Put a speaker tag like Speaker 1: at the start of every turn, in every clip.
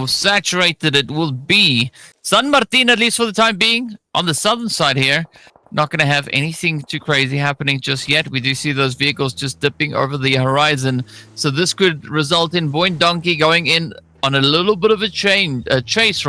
Speaker 1: how saturated it will be. San Martin, at least for the time being, on the southern side here, not going to have anything too crazy happening just yet. We do see those vehicles just dipping over the horizon. So this could result in Voin Donkey going in on a little bit of a chase.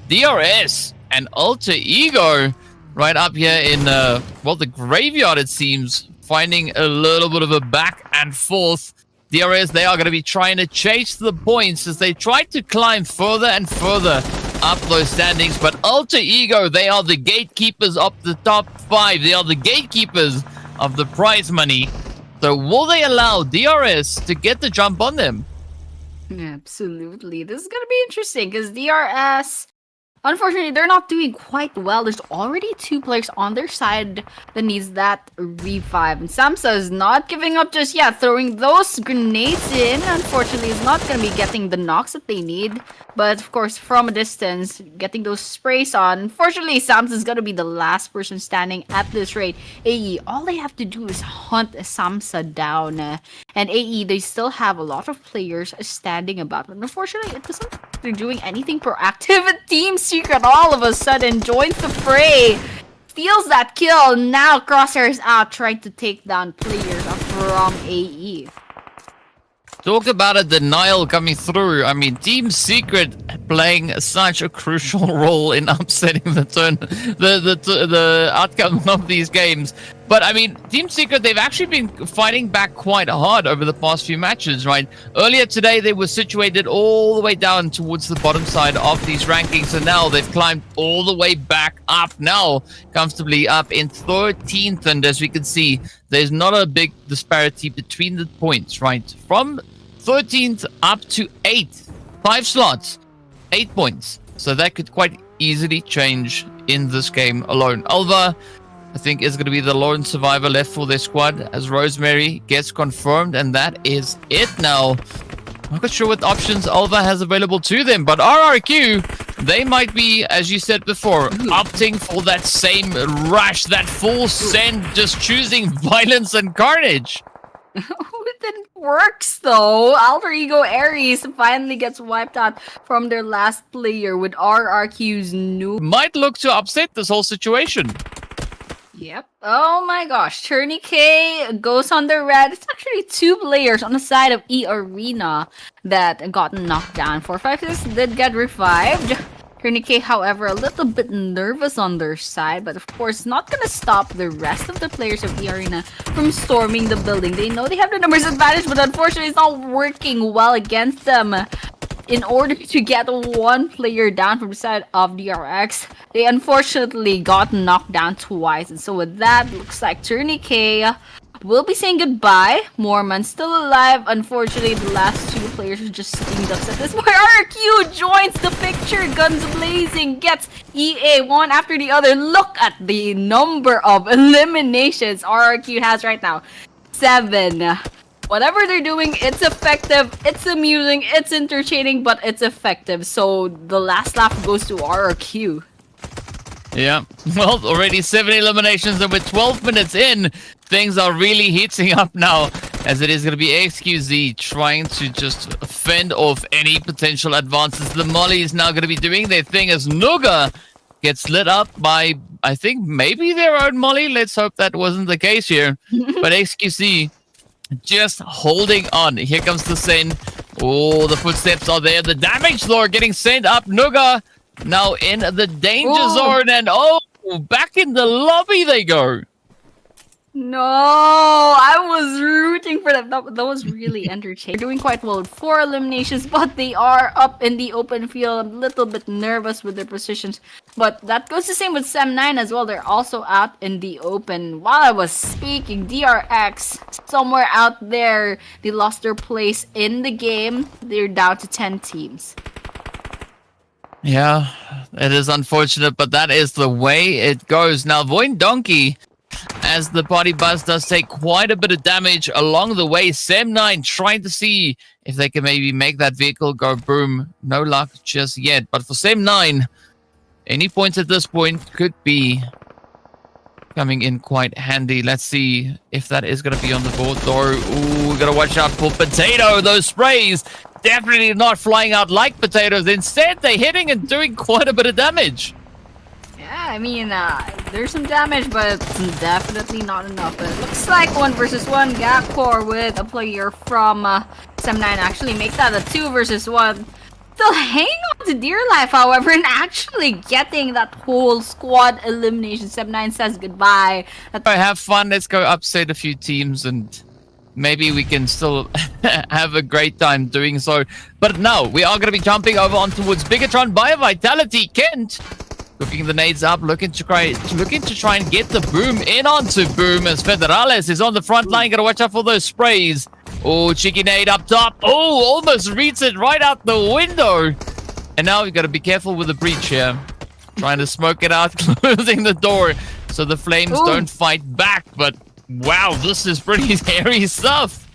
Speaker 1: DRS and Alter Ego right up here in, the graveyard, it seems, finding a little bit of a back and forth. DRS, they are going to be trying to chase the points as they try to climb further and further up those standings. But Alter Ego, they are the gatekeepers of the top 5. They are the gatekeepers of the prize money. So will they allow DRS to get the jump on them?
Speaker 2: Absolutely. This is going to be interesting because DRS, unfortunately, they're not doing quite well. There's already 2 players on their side that needs that revive. And Samsa is not giving up just yet, throwing those grenades in. Unfortunately, is not going to be getting the knocks that they need. But, of course, from a distance, getting those sprays on. Unfortunately, Samsa is going to be the last person standing at this rate. AE, all they have to do is hunt Samsa down. And AE, they still have a lot of players standing about. But unfortunately, it doesn't look like they're doing anything proactive. Team Secret all of a sudden joins the fray. Steals that kill. Now Crosshairs out trying to take down players from AE.
Speaker 1: Talk about a denial coming through. I mean, Team Secret playing such a crucial role in upsetting the outcome of these games. But I mean, Team Secret, they've actually been fighting back quite hard over the past few matches, right? Earlier today, they were situated all the way down towards the bottom side of these rankings, and now they've climbed all the way back up, now comfortably up in 13th. And as we can see, there's not a big disparity between the points, right? From 13th up to 8th, 5 slots, 8 points. So that could quite easily change in this game alone. Alva, I think, is going to be the lone survivor left for their squad as Rosemary gets confirmed, and that is it now. I'm not sure what options Alva has available to them, but RRQ, they might be, as you said before, opting for that same rush, that full send, just choosing violence and carnage.
Speaker 2: It didn't work though. Alter Ego Ares finally gets wiped out from their last player with RRQ's new.
Speaker 1: Might look to upset this whole situation.
Speaker 2: Yep. Oh my gosh. Cherney K goes on the red. It's actually 2 players on the side of E Arena that got knocked down. 456 did get revived. Cherney K, however, a little bit nervous on their side, but of course not gonna stop the rest of the players of E Arena from storming the building. They know they have the numbers advantage, but unfortunately it's not working well against them. In order to get 1 player down from the side of DRX, they unfortunately got knocked down twice. And so with that, looks like Cherney K will be saying goodbye. Mormon still alive. Unfortunately, the last 2 players are just sitting ducks at this point. RQ joins the picture. Guns blazing. Gets EA one after the other. Look at the number of eliminations RQ has right now. 7. Whatever they're doing, it's effective, it's amusing, it's entertaining, but it's effective. So the last lap goes to RRQ.
Speaker 1: Yeah, well, already 7 eliminations, and with 12 minutes in, things are really heating up now, as it is going to be XQZ trying to just fend off any potential advances. The Molly is now going to be doing their thing as Nuga gets lit up by, I think, maybe their own Molly. Let's hope that wasn't the case here. But XQC just holding on. Here comes the send. Oh, the footsteps are there. The damage lord getting sent up. Nuga now in the danger zone. And back in the lobby they go.
Speaker 2: No, I was rooting for them. That was really entertaining. They're doing quite well with 4 eliminations, but they are up in the open field. A little bit nervous with their positions. But that goes the same with Sem9 as well. They're also out in the open. While I was speaking, DRX, somewhere out there, they lost their place in the game. They're down to 10 teams.
Speaker 1: Yeah, it is unfortunate, but that is the way it goes. Now, Voin Donkey, as the party bus does take quite a bit of damage along the way. Sem9 trying to see if they can maybe make that vehicle go boom. No luck just yet. But for Sem9, any points at this point could be coming in quite handy. Let's see if that is going to be on the board, though. Ooh, we got to watch out for Potato. Those sprays definitely not flying out like potatoes. Instead, they're hitting and doing quite a bit of damage.
Speaker 2: Yeah, I mean, there's some damage, but it's definitely not enough. But it looks like 1v1 gap core with a player from Sem9 actually make that a 2v1. Still hanging on to dear life, however, and actually getting that whole squad elimination. Sem9 says goodbye.
Speaker 1: Have fun. Let's go upset a few teams and maybe we can still have a great time doing so. But no, we are going to be jumping over on towards Bigatron by Vitality. Kent cooking the nades up, looking to try and get the boom in onto boom as Federales is on the front line. Got to watch out for those sprays. Oh, cheeky nade up top. Oh, almost reads it right out the window. And now we've got to be careful with the breach here. Trying to smoke it out, closing the door so the flames don't fight back. But wow, this is pretty hairy stuff.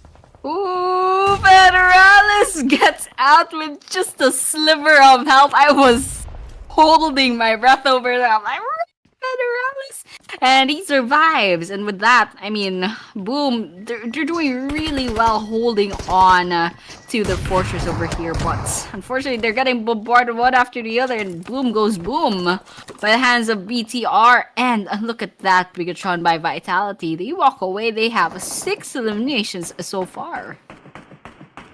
Speaker 2: Ooh, Federales gets out with just a sliver of health. I was holding my breath over there. I'm like, Federales. And he survives. And with that, I mean, Boom, they're doing really well holding on to the fortress over here. But unfortunately, they're getting bombarded one after the other. And Boom goes boom by the hands of BTR. And look at that, Bigatron by Vitality. They walk away. They have 6 eliminations so far.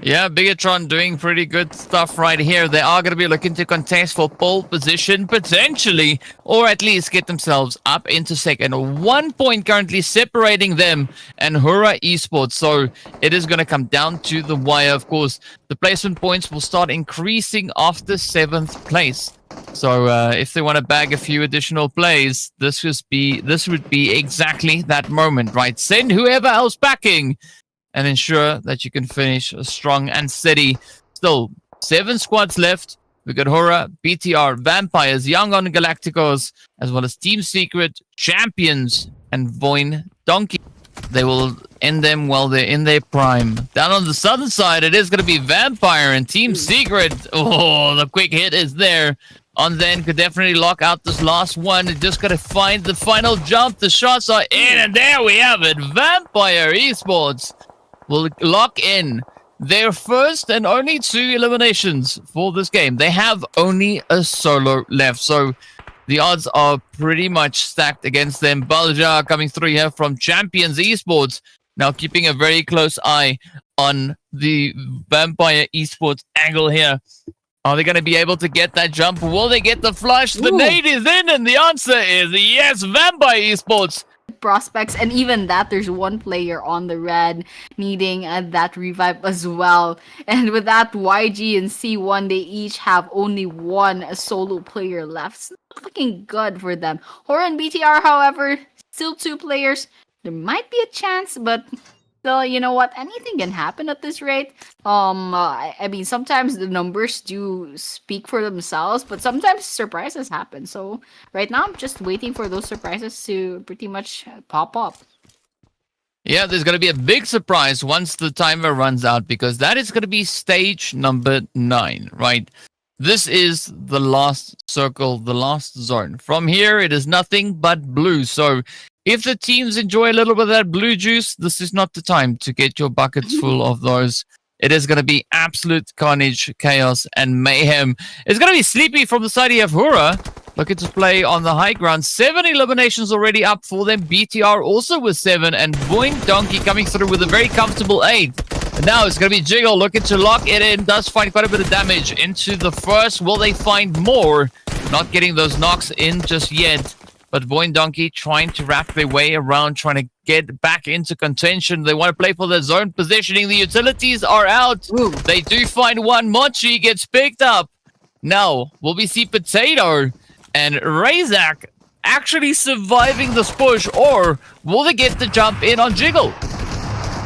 Speaker 1: Yeah, Bigatron doing pretty good stuff right here. They are going to be looking to contest for pole position, potentially, or at least get themselves up into second. 1 point currently separating them and Hura Esports. So it is going to come down to the wire. Of course, the placement points will start increasing after 7th place. So if they want to bag a few additional plays, this would be exactly that moment, right? Send whoever else backing and ensure that you can finish strong and steady. Still, 7 squads left. We got Hora, BTR, Vampires, Young on Galacticos, as well as Team Secret, Champions, and Voin Donkey. They will end them while they're in their prime. Down on the southern side, it is going to be Vampire and Team Secret. Oh, the quick hit is there. On then could definitely lock out this last one. Just got to find the final jump. The shots are in, and there we have it. Vampire Esports will lock in their first and only 2 eliminations for this game. They have only a solo left, so the odds are pretty much stacked against them. Balja coming through here from Champions Esports, now keeping a very close eye on the Vampire Esports angle here. Are they going to be able to get that jump? Will they get the flush? The nade is in, and the answer is yes, Vampire Esports.
Speaker 2: Prospects, and even that, there's one player on the red needing that revive as well. And with that, YG and C1, they each have only 1 solo player left. It's not looking good for them. Hora and BTR, however, still 2 players. There might be a chance, but still, you know what? Anything can happen at this rate. I mean, sometimes the numbers do speak for themselves, but sometimes surprises happen. So right now, I'm just waiting for those surprises to pretty much pop up.
Speaker 1: Yeah, there's going to be a big surprise once the timer runs out, because that is going to be stage number 9, right? This is the last circle, the last zone. From here, it is nothing but blue. So if the teams enjoy a little bit of that blue juice, this is not the time to get your buckets full of those. It is going to be absolute carnage, chaos, and mayhem. It's going to be Sleepy from the side of Hura, looking to play on the high ground. 7 eliminations already up for them. BTR also with 7, and Voin Donkey coming through with a very comfortable 8. And now it's going to be Jiggle looking to lock it in. Does find quite a bit of damage into the first. Will they find more? Not getting those knocks in just yet. But Voin Donkey trying to wrap their way around, trying to get back into contention. They want to play for their zone positioning. The utilities are out.
Speaker 2: Ooh.
Speaker 1: They do find one. Mochi gets picked up. Now, will we see Potato and REIZY actually surviving this push, or will they get the jump in on Jiggle?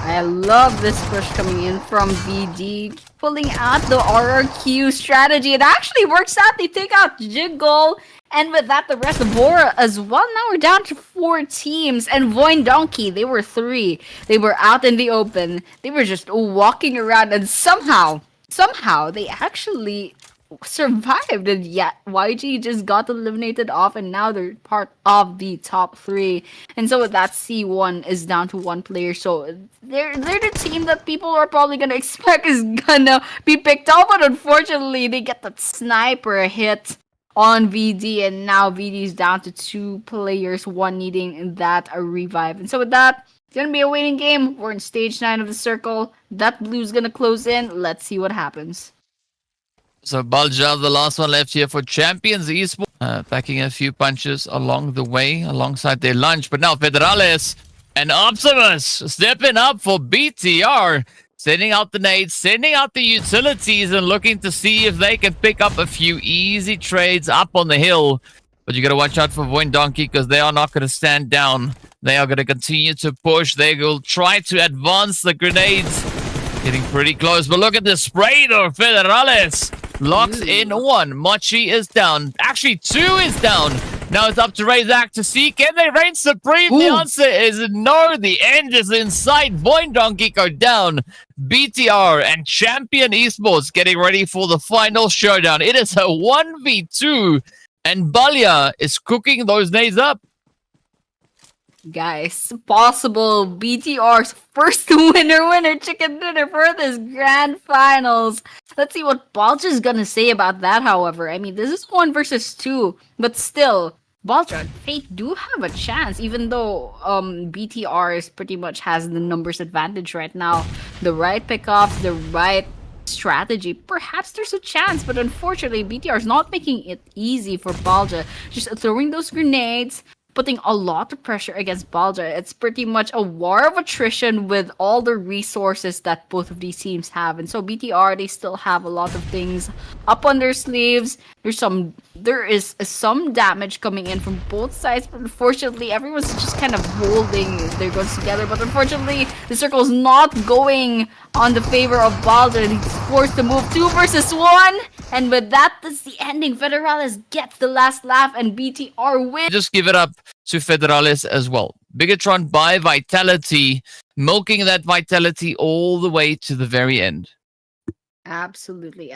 Speaker 2: I love this push coming in from VD, pulling out the RRQ strategy. It actually works out. They take out Jiggle, and with that, the rest of Bora as well. Now we're down to 4 teams, and Voin Donkey, they were 3. They were out in the open. They were just walking around, and somehow, they actually survived, and yet YG just got eliminated off, and now they're part of the top 3. And so with that, C1 is down to 1 player, so they're the team that people are probably gonna expect is gonna be picked up, but unfortunately they get that sniper hit on VD, and now VD is down to 2 players, 1 needing that revive. And so with that, it's gonna be a waiting game. We're in stage 9 of the circle. That blue's gonna close in. Let's see what happens.
Speaker 1: So Balja, the last one left here for Champions Esports, packing a few punches along the way, alongside their lunch. But now Federales and Optimus stepping up for BTR, sending out the nades, sending out the utilities, and looking to see if they can pick up a few easy trades up on the hill. But you got to watch out for Voin Donkey, because they are not going to stand down. They are going to continue to push. They will try to advance the grenades. Getting pretty close, but look at the spray though. Federales locks in 1. Mochi is down. Actually, 2 is down. Now it's up to REIZY to see, can they reign supreme? The answer is no. The end is in sight. Voin Donkey go down. BTR and Champion Esports getting ready for the final showdown. It is a 1v2, and Balya is cooking those nades up.
Speaker 2: Guys, possible BTR's first winner chicken dinner for this grand finals. Let's see what Balja's gonna say about that, however. I mean, this is 1 versus 2, but still, Balja and Fate do have a chance, even though BTR is pretty much has the numbers advantage right now. The right pickoffs, the right strategy, perhaps there's a chance, but unfortunately, BTR is not making it easy for Balja. Just throwing those grenades, putting a lot of pressure against Balja. It's pretty much a war of attrition with all the resources that both of these teams have. And so BTR, they still have a lot of things up on their sleeves. There is some damage coming in from both sides, but unfortunately everyone's just kind of holding their guns together. But unfortunately, the circle is not going on the favor of Balja. He's forced to move 2 versus 1. And with that, that's the ending. Federales gets the last laugh, and BTR wins.
Speaker 1: Just give it up to Federales as well. Bigatron by Vitality, milking that Vitality all the way to the very end.
Speaker 2: Absolutely.